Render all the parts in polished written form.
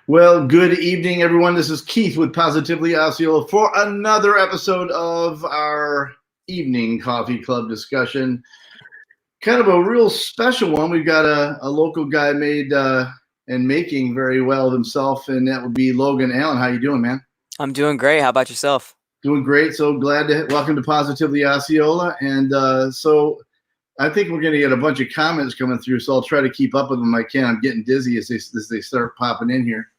Well, good evening, everyone. This is Keith with Positively Osceola for another episode of our evening coffee club discussion. Kind of a real special one. We've got a local guy made and making very well of himself, and that would be Logan Allen. How you doing, man? I'm doing great. How about yourself? Doing great. So glad to welcome to Positively Osceola. And so I think we're going to get a bunch of comments coming through, so I'll try to keep up with them. I can. I'm getting dizzy as they start popping in here.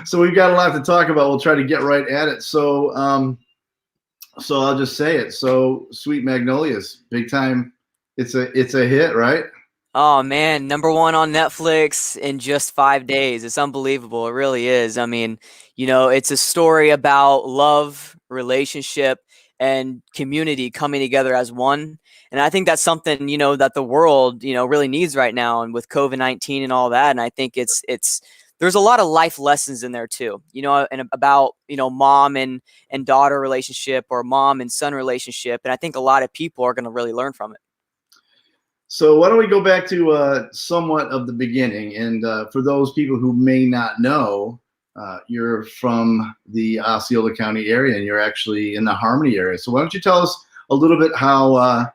So we've got a lot to talk about. We'll try to get right at it. So I'll just say it. So Sweet Magnolias, big time. It's a hit, right? Oh man, #1 on Netflix in just 5 days. It's unbelievable. It really is. I mean, it's a story about love, relationship, and community coming together as one. And I think that's something, that the world, really needs right now. And with COVID-19 and all that. And I think there's a lot of life lessons in there too, and about, mom and daughter relationship or mom and son relationship. And I think a lot of people are going to really learn from it. So why don't we go back to somewhat of the beginning? And for those people who may not know, you're from the Osceola County area, and you're actually in the Harmony area. So why don't you tell us a little bit how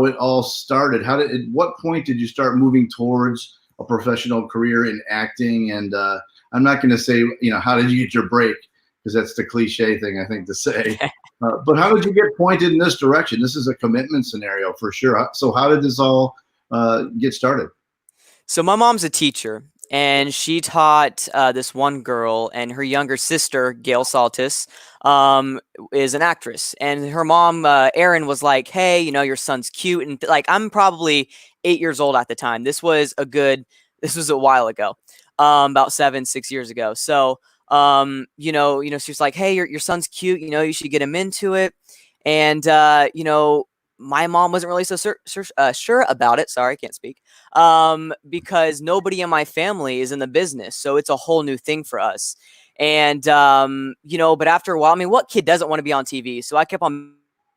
it all started? At what point did you start moving towards a professional career in acting? And I'm not going to say, how did you get your break? Because that's the cliche thing, I think, to say. But how did you get pointed in this direction? This is a commitment scenario for sure. So how did this all get started? So my mom's a teacher, and she taught this one girl, and her younger sister, Gail Saltis, is an actress. And her mom, Erin, was like, hey, your son's cute. And I'm probably 8 years old at the time. This was a while ago, about 6 years ago. So, she's like, hey, your son's cute. You should get him into it. And, my mom wasn't really so sure about it. Sorry, I can't speak. Because nobody in my family is in the business. So it's a whole new thing for us. And, but after a while, I mean, what kid doesn't want to be on TV? So I kept on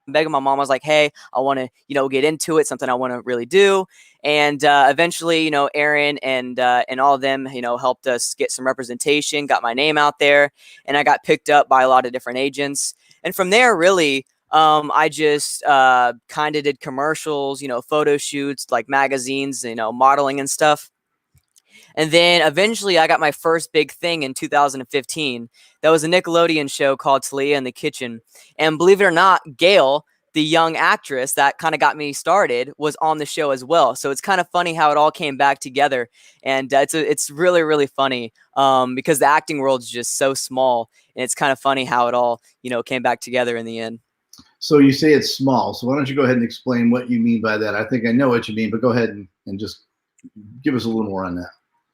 begging my mom. I was like, hey, I want to, get into it, something I want to really do. And eventually, Erin and all of them, helped us get some representation, got my name out there, and I got picked up by a lot of different agents. And from there, really, I just kind of did commercials, photo shoots, like magazines, modeling and stuff. And then eventually I got my first big thing in 2015. That was a Nickelodeon show called Talia in the Kitchen. And believe it or not, Gail, the young actress that kind of got me started, was on the show as well. So it's kind of funny how it all came back together. And it's really, really funny because the acting world is just so small. And it's kind of funny how it all, came back together in the end. So you say it's small. So why don't you go ahead and explain what you mean by that? I think I know what you mean, but go ahead and just give us a little more on that.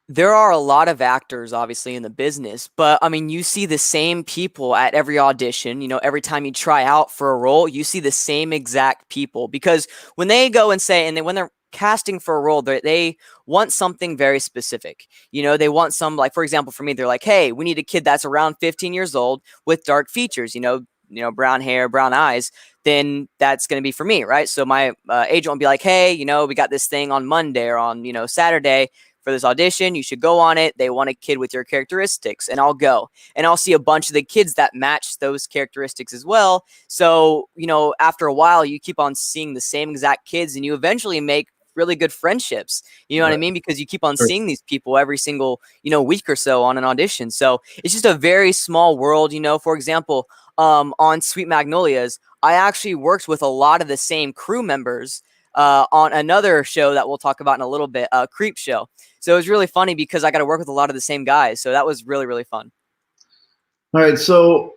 There are a lot of actors, obviously, in the business, but I mean, you see the same people at every audition. Every time you try out for a role, you see the same exact people, because when they go and say, and when they're casting for a role, they want something very specific. They want some, like, for example, for me, they're like, hey, we need a kid that's around 15 years old with dark features, brown hair, brown eyes. Then that's going to be for me, right? So my agent will be like, hey, we got this thing on Monday or on, Saturday for this audition. You should go on it. They want a kid with your characteristics, and I'll go. And I'll see a bunch of the kids that match those characteristics as well. So, after a while, you keep on seeing the same exact kids, and you eventually make really good friendships. You know what I mean? Because you keep on seeing these people every single, week or so on an audition. So it's just a very small world. For example, on Sweet Magnolias, I actually worked with a lot of the same crew members on another show that we'll talk about in a little bit, Creepshow. So it was really funny because I got to work with a lot of the same guys. So that was really, really fun. All right. So,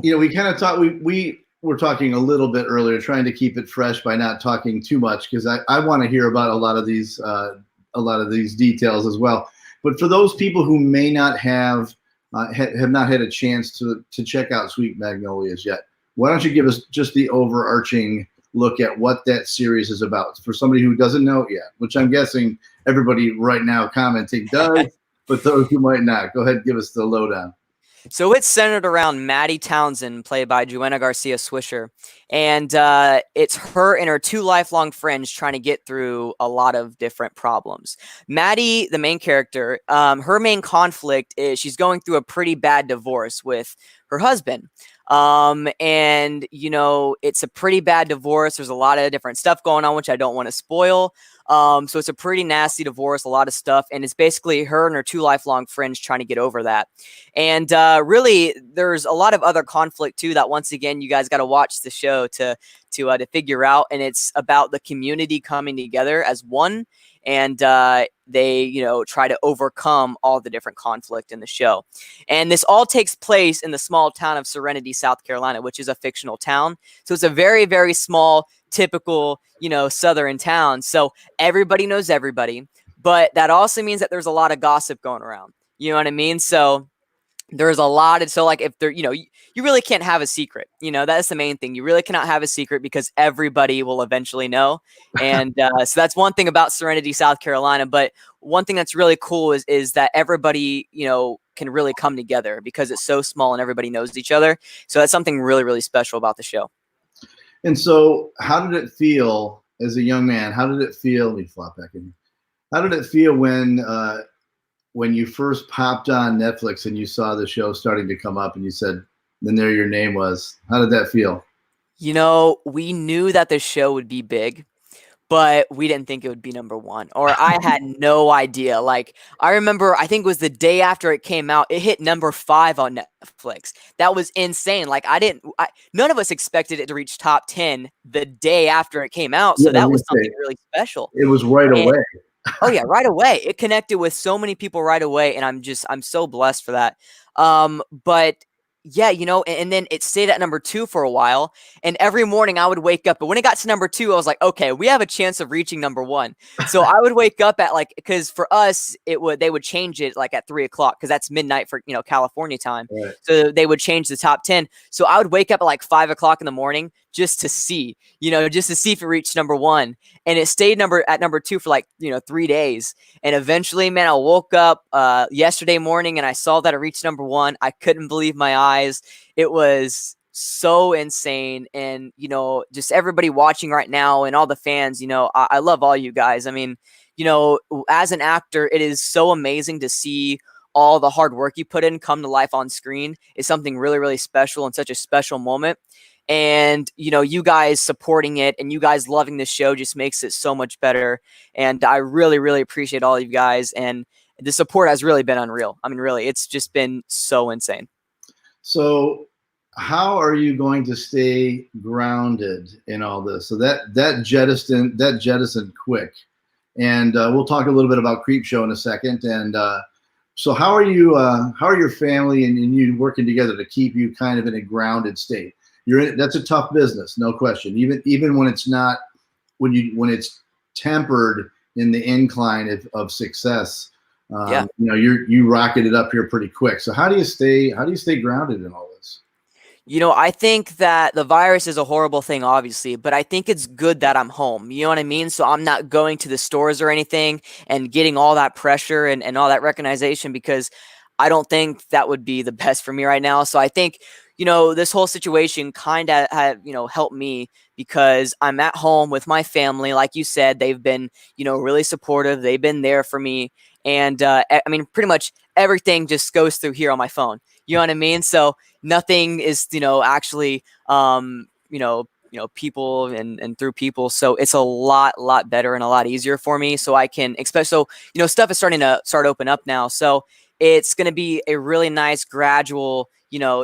we kind of thought we were talking a little bit earlier, trying to keep it fresh by not talking too much, because I want to hear about a lot of these details as well. But for those people who may not have not had a chance to check out Sweet Magnolias yet, why don't you give us just the overarching look at what that series is about for somebody who doesn't know it yet, which I'm guessing everybody right now commenting does, but those who might not, go ahead and give us the lowdown. So it's centered around Maddie Townsend, played by Joanna Garcia Swisher. And it's her and her two lifelong friends trying to get through a lot of different problems. Maddie, the main character, her main conflict is she's going through a pretty bad divorce with her husband. And, it's a pretty bad divorce. There's a lot of different stuff going on, which I don't want to spoil. So it's a pretty nasty divorce, a lot of stuff. And it's basically her and her two lifelong friends trying to get over that. And really, there's a lot of other conflict too that once again you guys got to watch the show to figure out. And it's about the community coming together as one, and they try to overcome all the different conflict in the show. And this all takes place in the small town of Serenity, South Carolina, which is a fictional town. So it's a very, very small, typical southern town. So everybody knows everybody, but that also means that there's a lot of gossip going around. You know what I mean? So there's a lot of, so like if there, you really can't have a secret, that's the main thing. You really cannot have a secret because everybody will eventually know. And so that's one thing about Serenity, South Carolina. But one thing that's really cool is that everybody, can really come together because it's so small and everybody knows each other. So that's something really, really special about the show. And so how did it feel as a young man? How did it feel? Let me flop back in. How did it feel when you first popped on Netflix and you saw the show starting to come up and you said, then there your name was? How did that feel? We knew that the show would be big, but we didn't think it would be number one, or I had no idea. Like, I remember, I think it was the day after it came out, it hit number 5 on Netflix. That was insane. Like, none of us expected it to reach top 10 the day after it came out. So that was something really special. It was right away. Oh yeah, right away. It connected with so many people right away, and I'm so blessed for that. But yeah, and then it stayed at number 2 for a while, and every morning I would wake up, but when it got to number 2, I was like, okay, we have a chance of reaching number 1. So I would wake up at because for us, they would change it like at 3:00 because that's midnight for California time. Right. So they would change the top 10. So I would wake up at like 5:00 in the morning just to see if it reached number 1. And it stayed at number 2 for like 3 days. And eventually, man, I woke up yesterday morning and I saw that it reached number 1. I couldn't believe my eyes. It was so insane. And just everybody watching right now and all the fans, I love all you guys. I mean, as an actor, it is so amazing to see all the hard work you put in come to life on screen. Is something really, really special and such a special moment. And you guys supporting it and you guys loving the show just makes it so much better. And I really, really appreciate all of you guys, and the support has really been unreal. I mean, really, it's just been so insane. So how are you going to stay grounded in all this? So that jettisoned quick. And we'll talk a little bit about Creepshow in a second. And so how are your family and you working together to keep you kind of in a grounded state? That's a tough business, no question. Even when it's not, when it's tempered in the incline of success, Yeah. you rocketed it up here pretty quick. So how do you stay grounded in all this? I think that the virus is a horrible thing, obviously, but I think it's good that I'm home. You know what I mean? So I'm not going to the stores or anything and getting all that pressure and all that recognition, because I don't think that would be the best for me right now. So I think, this whole situation kind of helped me because I'm at home with my family. Like you said, they've been, really supportive. They've been there for me. And I mean, pretty much everything just goes through here on my phone. You know what I mean? So nothing is, actually, people and through people. So it's a lot better and a lot easier for me. So I can expect, stuff is starting to open up now. So it's going to be a really nice gradual,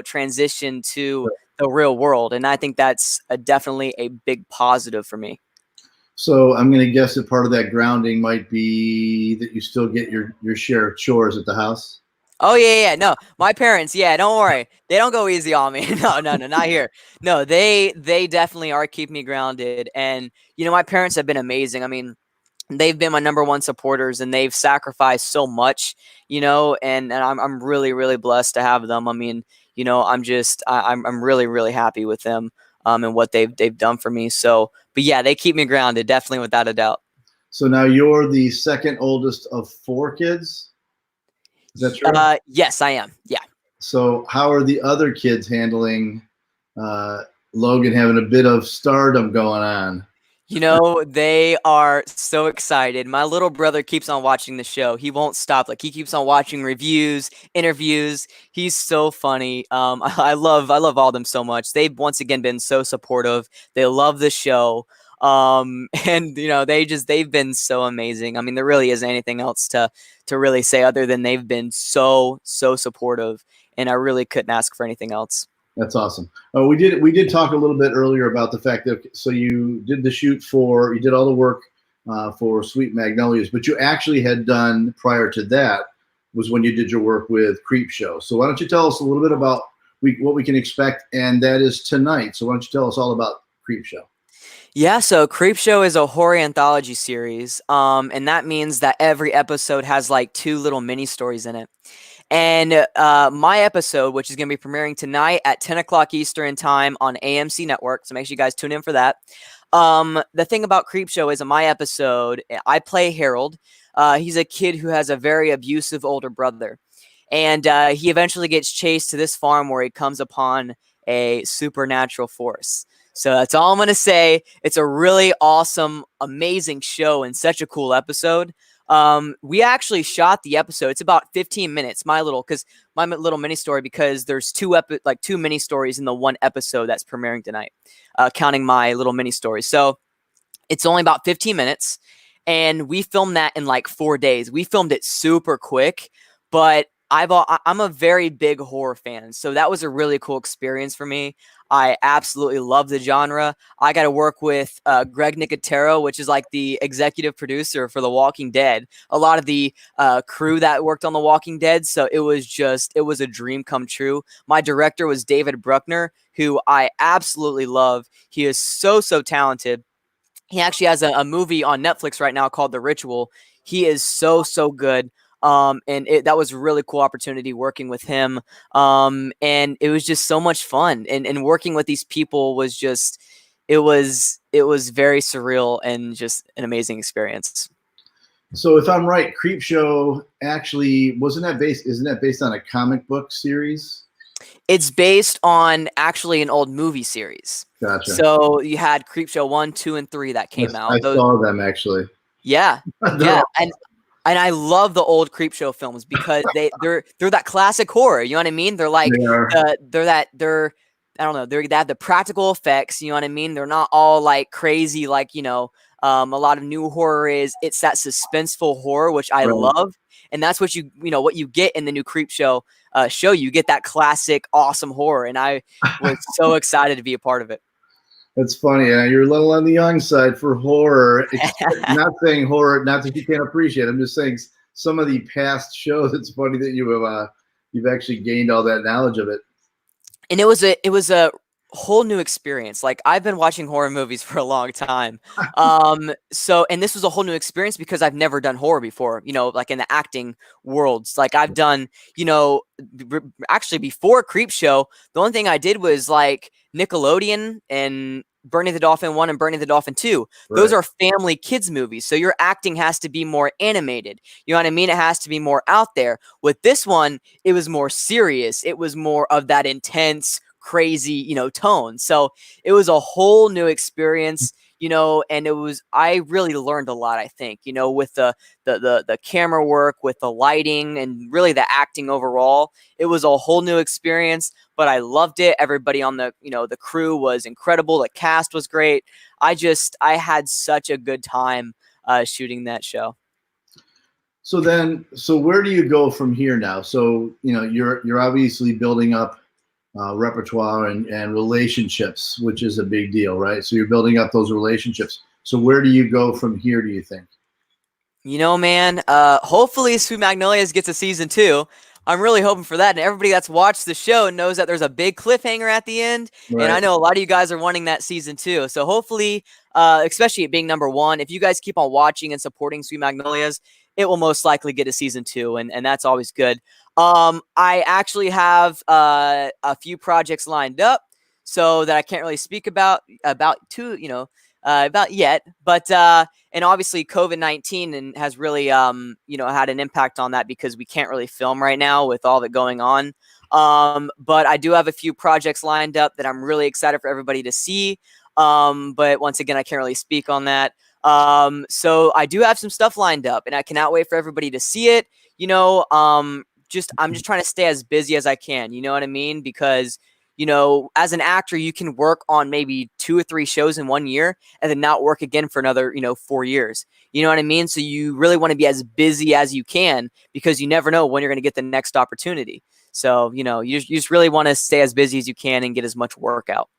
transition to the real world. And I think that's definitely a big positive for me. So I'm going to guess that part of that grounding might be that you still get your share of chores at the house. Oh yeah. No, my parents, don't worry. They don't go easy on me. No, not here. No, they definitely are keeping me grounded. And, my parents have been amazing. I mean, they've been my number one supporters and they've sacrificed so much, and I'm really, really blessed to have them. I mean, I'm really, really happy with them, and what they've done for me. So, but yeah, they keep me grounded, definitely, without a doubt. So now you're the second oldest of 4 kids. Is that true? Yes, I am. Yeah. So how are the other kids handling Logan having a bit of stardom going on? You know, they are so excited. My little brother keeps on watching the show. He won't stop. Like he keeps on watching reviews, interviews. He's so funny. I love all of them so much. They've once again been so supportive. They love the show. And you know, they've been so amazing. I mean, there really isn't anything else to really say other than they've been so supportive, and I really couldn't ask for anything else. That's awesome. We did talk a little bit earlier about the fact that so you did the shoot for you did all the work for Sweet Magnolias, but you actually had done prior to that was when you did your work with Creepshow. So why don't you tell us a little bit about what we can expect, and that is tonight. So why don't you tell us all about Creepshow? Yeah, so Creepshow is a horror anthology series, and that means that every episode has like two little mini stories in it. And my episode, which is going to be premiering tonight at 10 o'clock Eastern time on AMC Network, so make sure you guys tune in for that. The thing about Creepshow is in my episode, I play Harold. He's a kid who has a very abusive older brother. And he eventually gets chased to this farm where he comes upon a supernatural force. So that's all I'm going to say. It's a really awesome, amazing show and such a cool episode. We actually shot the episode. It's about 15 minutes. My little mini story, because there's two mini stories in the one episode that's premiering tonight, counting my little mini story. So it's only about 15 minutes, and we filmed that in like 4 days. We filmed it super quick, but I'm a very big horror fan, so that was a really cool experience for me. I absolutely love the genre. I got to work with Greg Nicotero, which is like the executive producer for The Walking Dead. A lot of the crew that worked on The Walking Dead, so it was a dream come true. My director was David Bruckner, who I absolutely love. He is so talented. He actually has a movie on Netflix right now called The Ritual. He is so good. That was a really cool opportunity working with him. And it was just so much fun. And working with these people was just, it was very surreal and just an amazing experience. So if I'm right, Creepshow actually isn't that based on a comic book series? It's based on actually an old movie series. Gotcha. So you had Creepshow 1, 2, and 3 that came Yes, I out. Those, saw them actually. yeah, They're yeah. awesome. And I love the old Creepshow films because they're that classic horror. You know what I mean? They're like They are. they're I don't know. They have the practical effects. You know what I mean? They're not all like crazy like a lot of new horror is. It's that suspenseful horror which I Right. love, and that's what what you get in the new Creepshow show. You get that classic awesome horror, and I was so excited to be a part of it. That's funny. You're a little on the young side for horror. Not saying horror, not that you can't appreciate it. I'm just saying some of the past shows. It's funny that you've actually gained all that knowledge of it. And it was a whole new experience. Like I've been watching horror movies for a long time. And this was a whole new experience because I've never done horror before, like in the acting worlds. Like I've done, actually before Creepshow, the only thing I did was like Nickelodeon and Bernie the Dolphin 1 and Bernie the Dolphin 2. Those Right. are family kids movies. So your acting has to be more animated. You know what I mean? It has to be more out there. With this one, it was more serious. It was more of that intense, crazy, tone. So it was a whole new experience, and I really learned a lot, I think, with the camera work, with the lighting, and really the acting overall. It was a whole new experience, but I loved it. Everybody on the crew was incredible. The cast was great. I had such a good time shooting that show. So where do you go from here now? So you're obviously building up repertoire and relationships, which is a big deal, right? So you're building up those relationships. So where do you go from here, do you think? Man, hopefully Sweet Magnolias gets a season 2. I'm really hoping for that. And everybody that's watched the show knows that there's a big cliffhanger at the end. And I Right. know a lot of you guys are wanting that season 2. So hopefully, especially it being number 1, if you guys keep on watching and supporting Sweet Magnolias, it will most likely get a season 2. And that's always good. I actually have a few projects lined up so that I can't really speak about two, about yet, but and obviously COVID-19 and has really had an impact on that because we can't really film right now with all that going on. But I do have a few projects lined up that I'm really excited for everybody to see. But once again, I can't really speak on that. So I do have some stuff lined up, and I cannot wait for everybody to see it. I'm just trying to stay as busy as I can. You know what I mean? Because as an actor, you can work on maybe 2 or 3 shows in 1 year and then not work again for another, 4 years. You know what I mean? So you really want to be as busy as you can because you never know when you're going to get the next opportunity. So, you just really want to stay as busy as you can and get as much work out.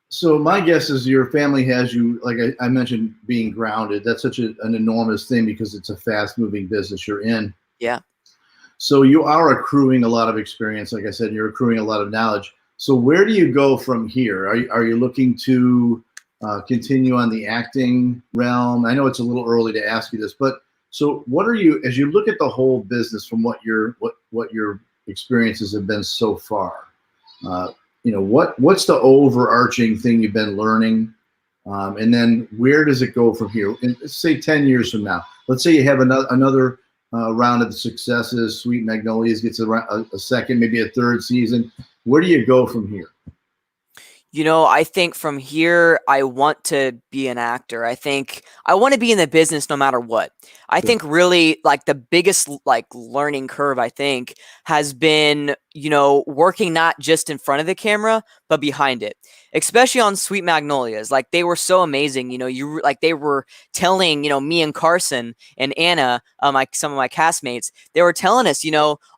So my guess is your family has you, like I mentioned, being grounded. That's such an enormous thing because it's a fast moving business you're in. Yeah. So you are accruing a lot of experience. Like I said, you're accruing a lot of knowledge. So where do you go from here? Are you looking to continue on the acting realm? I know it's a little early to ask you this, but so what are you, as you look at the whole business from what your experiences have been so far? What's the overarching thing you've been learning? And then where does it go from here? And say 10 years from now, let's say you have another round of successes, Sweet Magnolias gets a second, maybe a third season. Where do you go from here? I think from here, I want to be an actor. I think I want to be in the business no matter what. I think really like the biggest learning curve, I think, has been, working not just in front of the camera, but behind it, especially on Sweet Magnolias. Like they were so amazing. They were telling, me and Carson and Anna, some of my castmates, they were telling us,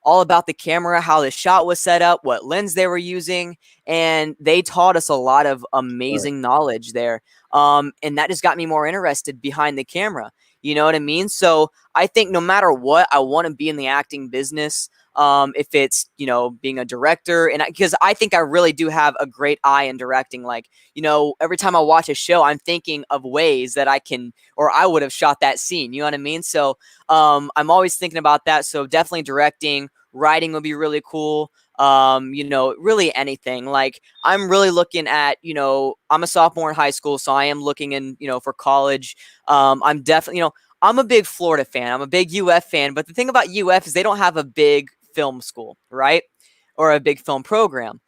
all about the camera, how the shot was set up, what lens they were using. And they taught us a lot of amazing knowledge there. And that just got me more interested behind the camera. You know what I mean? So I think no matter what, I want to be in the acting business. If it's, being a director, and because I think I really do have a great eye in directing. Like, every time I watch a show, I'm thinking of ways that I can, or I would have shot that scene. You know what I mean? So I'm always thinking about that. So definitely directing, writing would be really cool. Really anything. Like I'm really looking at, I'm a sophomore in high school, so I am looking in, for college. I'm definitely, I'm a big Florida fan. I'm a big UF fan, but the thing about UF is they don't have a big film school, right? Or a big film program,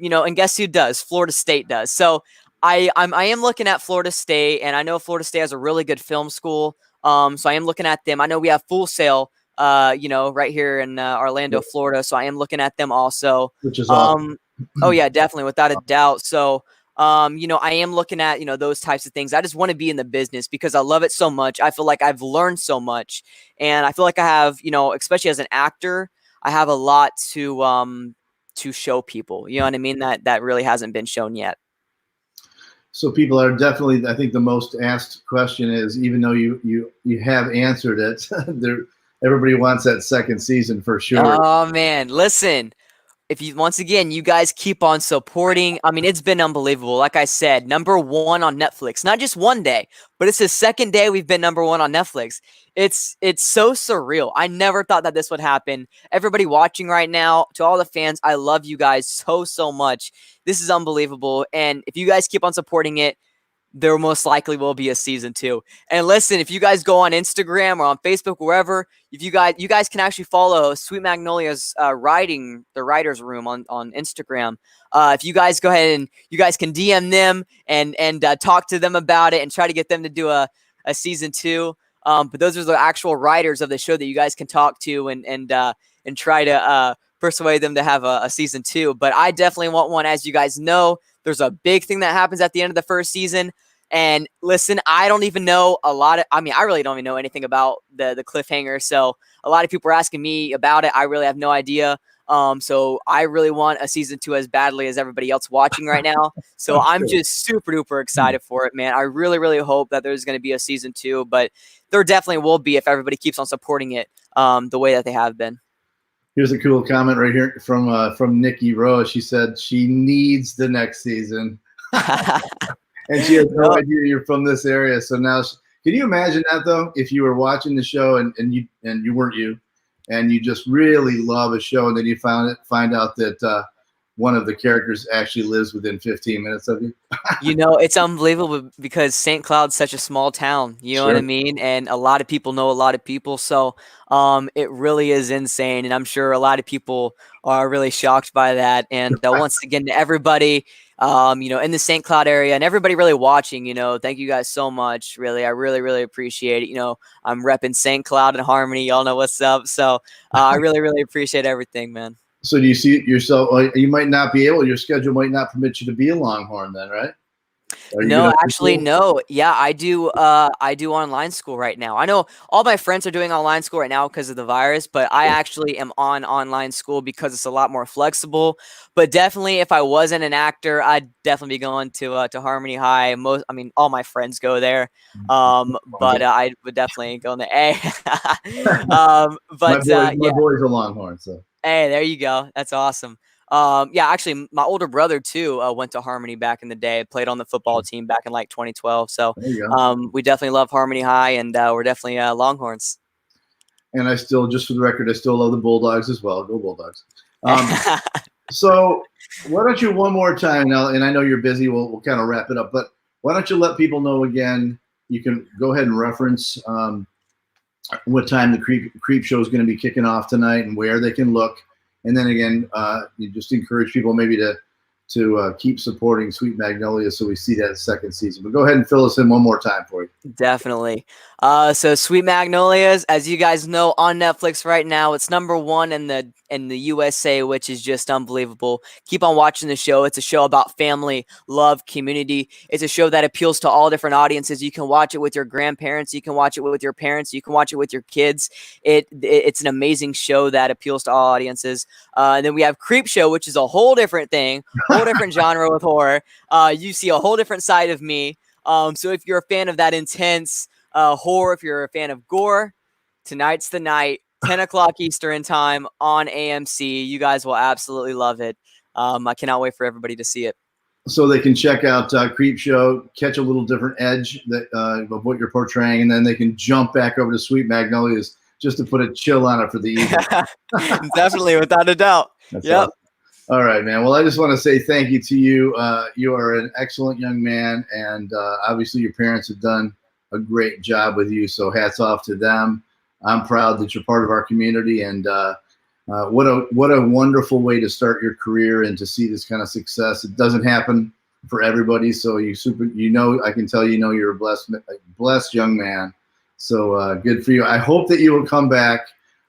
and guess who does? Florida State does. So I am looking at Florida State, and I know Florida State has a really good film school. So I am looking at them. I know we have Full Sail, right here in Orlando, Florida. So I am looking at them also. Which is awesome. Oh yeah, definitely, without a doubt. So, I am looking at, those types of things. I just want to be in the business because I love it so much. I feel like I've learned so much, and I feel like I have, especially as an actor, I have a lot to show people. You know what I mean? That really hasn't been shown yet. So people are definitely, I think the most asked question is, even though you have answered it, everybody wants that second season for sure. Oh man, listen. If once again, you guys keep on supporting. I mean, it's been unbelievable. Like I said, #1 on Netflix, not just one day, but it's the second day we've been #1 on Netflix. It's so surreal. I never thought that this would happen. Everybody watching right now, to all the fans, I love you guys so much. This is unbelievable. And if you guys keep on supporting it, there most likely will be a season 2. And listen, if you guys go on Instagram or on Facebook, wherever, if you guys can actually follow Sweet Magnolia's the writer's room on Instagram. If you guys go ahead and you guys can DM them and talk to them about it and try to get them to do a season 2. But those are the actual writers of the show that you guys can talk to and try to persuade them to have a season 2. But I definitely want one. As you guys know, there's a big thing that happens at the end of the first season. And listen, I don't even know I really don't even know anything about the cliffhanger. So a lot of people are asking me about it. I really have no idea. So I really want a season 2 as badly as everybody else watching right now. So I'm just super duper excited for it, man. I really, really hope that there's going to be a season 2, but there definitely will be if everybody keeps on supporting it the way that they have been. Here's a cool comment right here from Nikki Rose. She said she needs the next season. And she has no idea you're from this area. So now, can you imagine that though? If you were watching the show and you weren't you, and you just really love a show, and then you find out that one of the characters actually lives within 15 minutes of you. You know, it's unbelievable because St. Cloud's such a small town, you know what I Sure. mean? And a lot of people know a lot of people. So it really is insane. And I'm sure a lot of people are really shocked by that. And once again, to everybody, you know, in the St. Cloud area and everybody really watching, you know, thank you guys so much. Really, I really, really appreciate it. You know, I'm repping St. Cloud and Harmony. Y'all know what's up. So I really, really appreciate everything, man. So do you see yourself, you might not be able, your schedule might not permit you to be a Longhorn then, right? No, actually, no. Yeah, I do. I do online school right now. I know all my friends are doing online school right now because of the virus, but I actually am on online school because it's a lot more flexible. But definitely, if I wasn't an actor, I'd definitely be going to Harmony High. I mean, all my friends go there. But I would definitely go in the A. My boy's a Longhorn, so. Hey, there you go. That's awesome. Yeah, actually, my older brother too went to Harmony back in the day. Played on the football team back in like 2012. So we definitely love Harmony High, and we're definitely Longhorns. And I still, just for the record, I still love the Bulldogs as well. Go Bulldogs. So why don't you one more time now? And I know you're busy. We'll kind of wrap it up, but why don't you let people know again? You can go ahead and reference what time the Creepshow is going to be kicking off tonight and where they can look. And then again, you just encourage people maybe to keep supporting Sweet Magnolias so we see that second season. But go ahead and fill us in one more time for you. Definitely. So Sweet Magnolias, as you guys know, on Netflix right now, it's #1 in the USA, which is just unbelievable. Keep on watching the show. It's a show about family, love, community. It's a show that appeals to all different audiences. You can watch it with your grandparents. You can watch it with your parents. You can watch it with your kids. It's an amazing show that appeals to all audiences. And then we have Creepshow, which is a whole different thing, whole different genre with horror. You see a whole different side of me. So if you're a fan of that intense horror, if you're a fan of gore, tonight's the night, 10 o'clock Eastern time on AMC. You guys will absolutely love it. I cannot wait for everybody to see it. So they can check out Creepshow, catch a little different edge of what you're portraying, and then they can jump back over to Sweet Magnolias just to put a chill on it for the evening. Definitely, without a doubt. That's awesome. All right, man. Well, I just want to say thank you to you. You are an excellent young man, and obviously your parents have done a great job with you, so hats off to them. I'm proud that you're part of our community, and what a wonderful way to start your career and to see this kind of success. It doesn't happen for everybody, so I can tell you're a blessed young man. So good for you. I hope that you will come back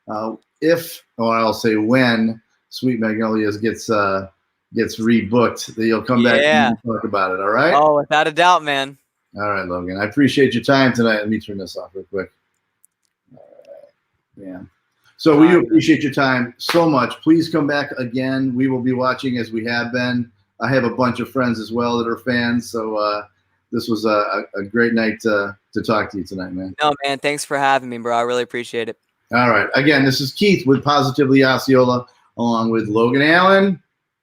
I'll say when Sweet Magnolias gets rebooked, that you'll come back and talk about it. All right? Oh, without a doubt, man. All right, Logan. I appreciate your time tonight. Let me turn this off real quick. All right. Yeah. So we appreciate your time so much. Please come back again. We will be watching as we have been. I have a bunch of friends as well that are fans. So this was a great night to talk to you tonight, man. No, man. Thanks for having me, bro. I really appreciate it. All right. Again, this is Keith with Positively Osceola, along with Logan Allen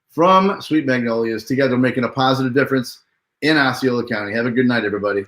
from Sweet Magnolias. Together making a positive difference in Osceola County. Have a good night, everybody.